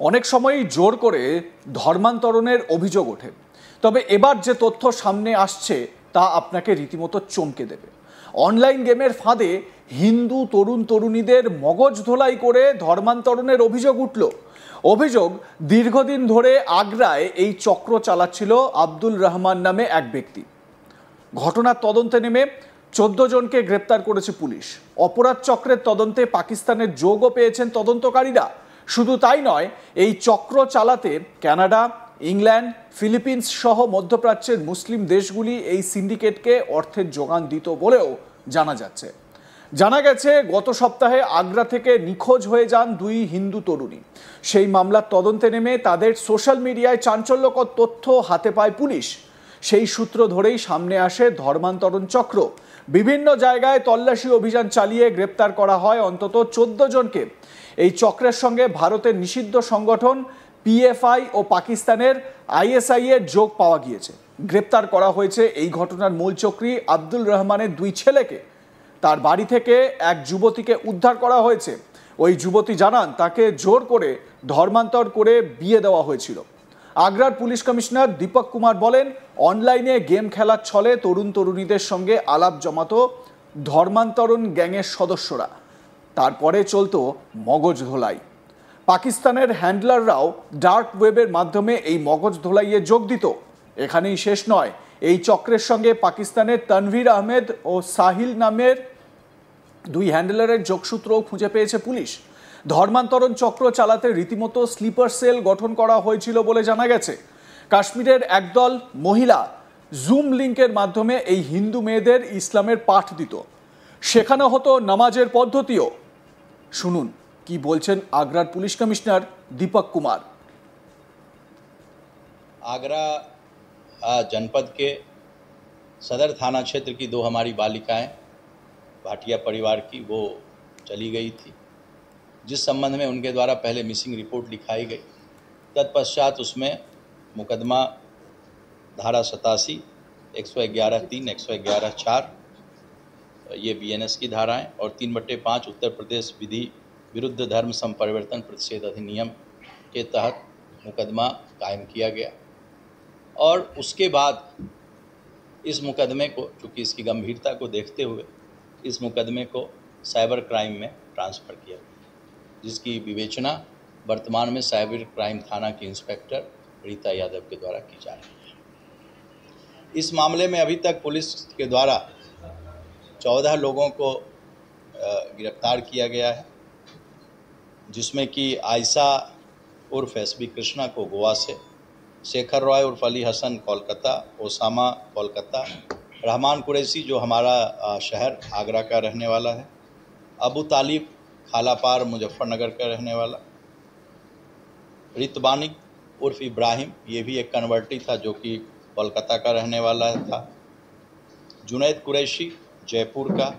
অনেক সময়ই জোর করে ধর্মান্তরণের অভিযোগ ওঠে। তবে এবার যে তথ্য সামনে আসছে তা আপনাকে রীতিমতো চমকে দেবে। অনলাইন গেমের ফাঁদে হিন্দু তরুণ তরুণীদের মগজ ধোলাই করে ধর্মান্তরণের অভিযোগ উঠল। অভিযোগ, দীর্ঘদিন ধরে আগ্রায় এই চক্র চালাচ্ছিল আব্দুল রহমান নামে এক ব্যক্তি। ঘটনার তদন্তে নেমে 14 জনকে গ্রেপ্তার করেছে পুলিশ। অপরাধ চক্রের তদন্তে পাকিস্তানের যোগও পেয়েছেন তদন্তকারীরা। শুধু তাই নয়, এই চক্র চালাতে কানাডা, ইংল্যান্ড, ফিলিপিন্স সহ মধ্যপ্রাচ্যের মুসলিম দেশগুলি এই সিন্ডিকেটকে অর্থের যোগান দিত বলেও জানা যাচ্ছে। জানা গেছে, গত সপ্তাহে আগ্রা থেকে নিখোঁজ হয়ে যান 2 হিন্দু তরুণী। সেই মামলার তদন্তে নেমে তাদের সোশ্যাল মিডিয়ায় চাঞ্চল্যকর তথ্য হাতে পায় পুলিশ। সেই সূত্র ধরেই সামনে আসে ধর্মান্তরণ চক্র। বিভিন্ন জায়গায় তল্লাশি অভিযান চালিয়ে গ্রেপ্তার করা হয় অন্তত 14 জনকে। এই চক্রের সঙ্গে ভারতের নিষিদ্ধ সংগঠন পিএফআই ও পাকিস্তানের আইএসআই এর যোগ পাওয়া গিয়েছে। গ্রেপ্তার করা হয়েছে এই ঘটনার মূল চক্রী আব্দুল রহমানের 2 ছেলেকে। তার বাড়ি থেকে এক যুবতীকে উদ্ধার করা হয়েছে। ওই যুবতী জানান, তাকে জোর করে ধর্মান্তর করে বিয়ে দেওয়া হয়েছিল। আগ্রার পুলিশ কমিশনার দীপক কুমার বলেন, অনলাইনে গেম খেলার ছলে তরুণ তরুণীদের সঙ্গে আলাপ জমাতো ধর্মান্তরণ গ্যাংয়ের সদস্যরা। তারপরে চলতো মগজ ধোলাই। পাকিস্তানের হ্যান্ডলাররাও ডার্ক ওয়েবের মাধ্যমে এই মগজ ধোলাইয়ে যোগ দিত। এখানেই শেষ নয়, এই চক্রের সঙ্গে পাকিস্তানের তানভীর আহমেদ ও সাহিল নামের 2 হ্যান্ডলারের যোগসূত্রও খুঁজে পেয়েছে পুলিশ। ধর্মান্তরণ চক্র চালাতে রীতিমতো স্লিপার সেল গঠন করা হয়েছিল বলে জানা গেছে। কাশ্মীরের একদল মহিলা জুম লিঙ্কের মাধ্যমে এই হিন্দু মেয়েদের ইসলামের পাঠ দিত। শেখানো হতো নামাজের পদ্ধতিও। শুনুন কি বলছেন আগ্রার পুলিশ কমিশনার दीपक कुमार। आगरा जनपद के सदर थाना क्षेत्र की 2 हमारी बालिकाएं भाटिया परिवार की वो चली गई थी, जिस संबंध में उनके द्वारा पहले मिसिंग रिपोर्ट लिखाई गई। तत्पश्चात उसमें मुकदमा धारा 87, 111(3), 111(4) ये बीएनएस की धाराएं और 3/5 उत्तर प्रदेश विधि विरुद्ध धर्म संपरिवर्तन प्रतिषेध अधिनियम के तहत मुकदमा कायम किया गया। और उसके बाद इस मुकदमे को, चूँकि इसकी गंभीरता को देखते हुए, इस मुकदमे को साइबर क्राइम में ट्रांसफ़र किया गया, जिसकी विवेचना वर्तमान में साइबर क्राइम थाना की इंस्पेक्टर रीता यादव के द्वारा की जा रही है। इस मामले में अभी तक पुलिस के द्वारा 14 लोगों को गिरफ्तार किया गया है, जिसमें कि आयशा उर्फ एसबी कृष्णा को गोवा से, शेखर रॉय उर्फ अली हसन कोलकाता, ओसामा कोलकाता, रहमान कुरैशी जो हमारा शहर आगरा का रहने वाला है, अबू तालिब खालापार मुजफ्फरनगर का रहने वाला, रितबानी उर्फ इब्राहिम, ये भी एक कन्वर्टी था जो कि कोलकाता का रहने वाला था, जुनैद कुरैशी जयपुर का,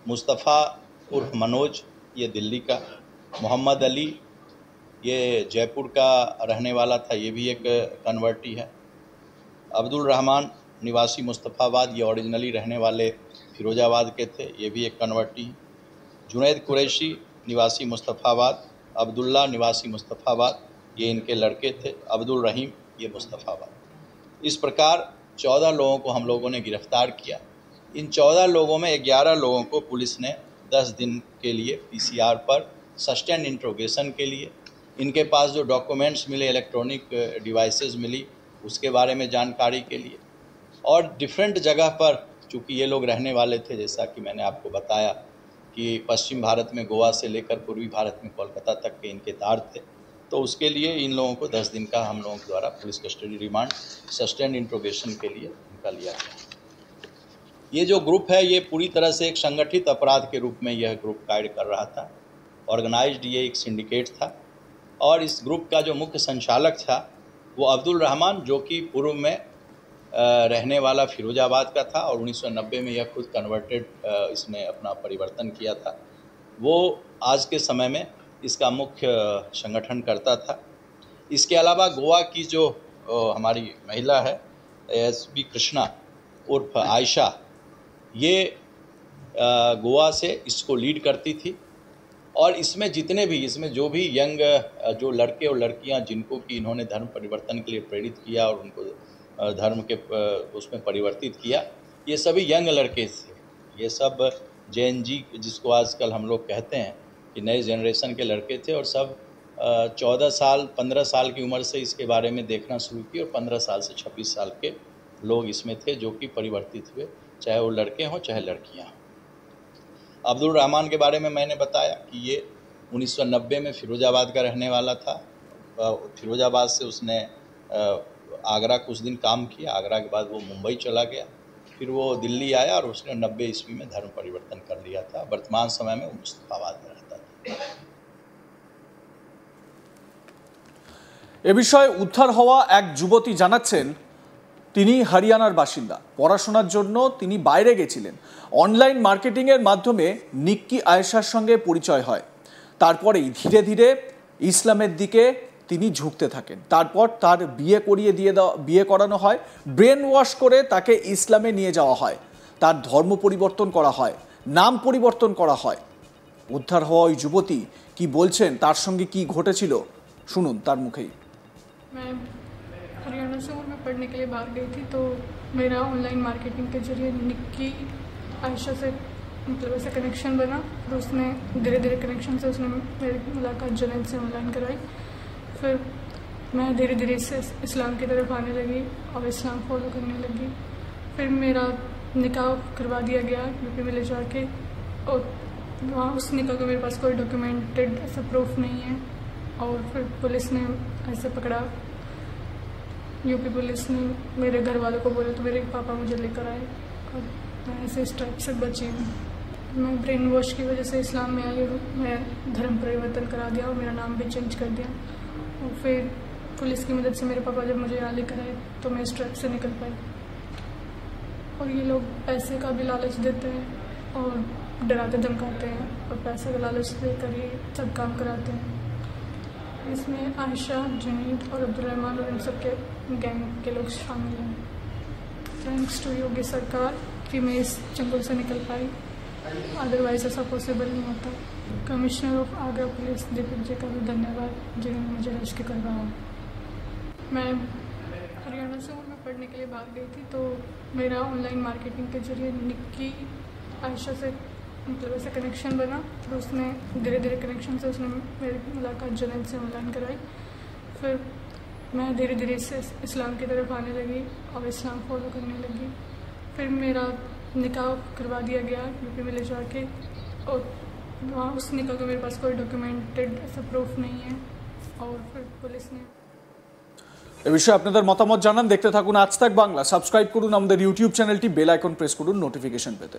मुस्तफ़ा उर्फ मनोज ये दिल्ली का, मोहम्मद अली ये जयपुर का रहने वाला था, ये भी एक कन्वर्टी है, अब्दुल रहमान निवासी मुस्तफ़ाबाद ये ओरिजिनली रहने वाले फिरोजाबाद के थे, ये भी एक कन्वर्टी है, जुनैद कुरैशी निवासी मुस्तफ़ाबाद, अब्दुल्ला निवासी मुस्तफ़ाबाद ये इनके लड़के थे, अब्दुल रहीम ये मुस्तफ़ाबाद। इस प्रकार 14 लोगों को हम लोगों ने गिरफ़्तार किया। इन 14 लोगों में 11 लोगों को पुलिस ने 10 दिन के लिए पीसीआर पर सस्टेन इंट्रोगेशन के लिए, इनके पास जो डॉक्यूमेंट्स मिले, इलेक्ट्रॉनिक डिवाइसेस मिली, उसके बारे में जानकारी के लिए, और डिफरेंट जगह पर, चूँकि ये लोग रहने वाले थे, जैसा कि मैंने आपको बताया कि पश्चिम भारत में गोवा से लेकर पूर्वी भारत में कोलकाता तक के इनके तार थे, तो उसके लिए इन लोगों को 10 दिन का हम लोगों के द्वारा police custody remand sustain interrogation के लिए इनका लिया गया। ये जो ग्रुप है ये पूरी तरह से एक संगठित अपराध के रूप में यह ग्रुप कार्य कर रहा था। ऑर्गेनाइज्ड ये एक सिंडिकेट था, और इस ग्रुप का जो मुख्य संचालक था वो अब्दुल रहमान, जो कि पूर्व में रहने वाला फिरोजाबाद का था, और 1990 में यह खुद कन्वर्टेड, इसने अपना परिवर्तन किया था। वो आज के समय में इसका मुख्य संगठनकर्ता था। इसके अलावा गोवा की जो हमारी महिला है एसबी कृष्णा उर्फ आयशा, ये गोवा से इसको लीड करती थी, और इसमें इसमें जो भी यंग जो लड़के और लड़कियां जिनको कि इन्होंने धर्म परिवर्तन के लिए प्रेरित किया और उनको धर्म के उसमें परिवर्तित किया, ये सभी यंग लड़के थे। ये सब जेएनजी जिसको आजकल हम लोग कहते हैं कि नए जनरेशन के लड़के थे, और सब 14 साल 15 साल की उम्र से इसके बारे में देखना शुरू किए, और 15 साल से 26 साल के लोग इसमें थे जो कि परिवर्तित हुए, चाहे वो लड़के हों चाहे लड़कियां। अब्दुल रहमान के बारे में मैंने बताया कि ये 1990 में फिरोजाबाद का रहने वाला था। फिरोजाबाद से उसने आगरा कुछ दिन काम किया, आगरा के बाद वो मुंबई चला गया, फिर वो दिल्ली आया और उसने 90 ईस्वी में धर्म परिवर्तन कर लिया था। वर्तमान समय में वो मुस्तफाबाद में रहता था। এ বিষয়ে উদ্ধার হওয়া এক যুবতী জানাচ্ছেন তিনি হরিয়ানার বাসিন্দা। পড়াশোনার জন্য তিনি বাইরে গেছিলেন। অনলাইন মার্কেটিংয়ের মাধ্যমে নিক্কি আয়েশার সঙ্গে পরিচয় হয়। তারপরেই ধীরে ধীরে ইসলামের দিকে তিনি ঝুঁকতে থাকেন। তারপর তার বিয়ে করানো হয়, ব্রেন ওয়াশ করে তাকে ইসলামে নিয়ে যাওয়া হয়, তার ধর্ম পরিবর্তন করা হয়, নাম পরিবর্তন করা হয়। উদ্ধার হওয়া ওই যুবতী কি বলছেন, তার সঙ্গে কি ঘটেছিল শুনুন তার মুখেই। मैं हरियाणा से मैं पढ़ने के लिए बाहर गई थी, तो मेरा ऑनलाइन मार्केटिंग के जरिए निक्की आयशा से मतलब ऐसा कनेक्शन बना। फिर उसने धीरे धीरे कनेक्शन से उसने मेरी मुलाकात जुनैद से ऑनलाइन कराई। फिर मैं धीरे धीरे इससे इस्लाम की तरफ आने लगी और इस्लाम फॉलो करने लगी। फिर मेरा निकाह करवा दिया गया यूपी में ले जाके, और वहाँ उस निकाह का मेरे पास कोई डॉक्यूमेंटेड ऐसा प्रूफ नहीं है। और फिर पुलिस ने ऐसे पकड़ा, यूपी पुलिस ने मेरे घर वालों को बोला तो मेरे पापा मुझे लेकर आए, और मैं ऐसे इस टाइप से बची हूँ। मैं ब्रेन वॉश की वजह से इस्लाम में आई हूँ। मैं धर्म परिवर्तन करा दिया और मेरा नाम भी चेंज कर दिया। और फिर पुलिस की मदद से मेरे पापा जब मुझे यहाँ लेकर आए तो मैं इस ट्रैप से निकल पाई। और ये लोग पैसे का भी लालच देते हैं और डराते धमकाते हैं, और पैसे का लालच देकर ही सब काम कराते हैं। इसमें आयशा, जुनैद और अब्दुल रहमान और इन सब के गैंग के लोग शामिल हैं। थैंक्स टू योगी सरकार कि मैं इस जंगल से निकल पाई, अदरवाइज ऐसा पॉसिबल नहीं होता। Commissioner of Agra police Deepak ji का भी धन्यवाद जिन्होंने मुझे रेस्क्यू करवाया। मैं हरियाणा से मैं पढ़ने के लिए बाहर गई थी, तो मेरा ऑनलाइन मार्केटिंग के जरिए निक्की आयशा से मतलब ऐसा कनेक्शन बना। फिर उसने धीरे धीरे कनेक्शन से उसने मेरी मुलाकात जुनैद से ऑनलाइन कराई। फिर मैं धीरे धीरे इससे इस्लाम की तरफ आने लगी और इस्लाम फॉलो करने लगी। फिर मेरा निकाह करवा दिया गया यूपी में ले जाके, और वहाँ उस निकाह का मेरे पास कोई डॉक्यूमेंटेड ऐसा प्रूफ नहीं है। और फिर पुलिस ने এ বিষয়ে আপনাদের মতামত জানান। দেখতে থাকুন আজ তাক বাংলা। সাবস্ক্রাইব করুন আমাদের ইউটিউব চ্যানেলটি, বেল আইকন প্রেস করুন নোটিফিকেশন পেতে।